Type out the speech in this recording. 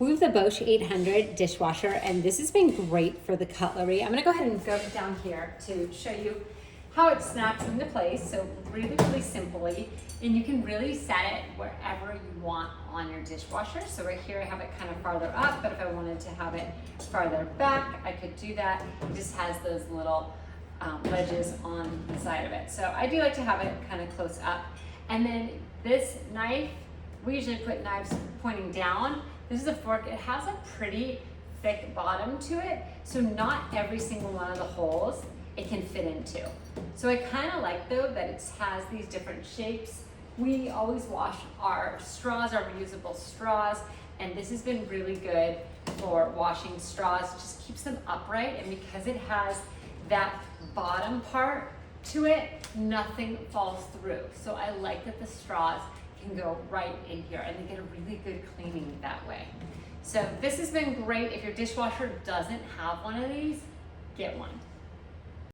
We have the Bosch 800 dishwasher, and this has been great for the cutlery. I'm gonna go ahead and go down here to show you how it snaps into place. So really simply, and you can really set it wherever you want on your dishwasher. So right here I have it kind of farther up, but if I wanted to have it farther back, I could do that. It just has those little ledges on the side of it. So I do like to have it kind of close up. And then this knife, we usually put knives pointing down. This is a fork. It has a pretty thick bottom to it, so not every single one of the holes it can fit into. So I kind of like though that it has these different shapes. We always wash our straws, our reusable straws, and this has been really good for washing straws. It just keeps them upright, and because it has that bottom part to it, nothing falls through. So I like that the straws can go right in here and they get a really good cleaning that way. So this has been great. If your dishwasher doesn't have one of these, get one.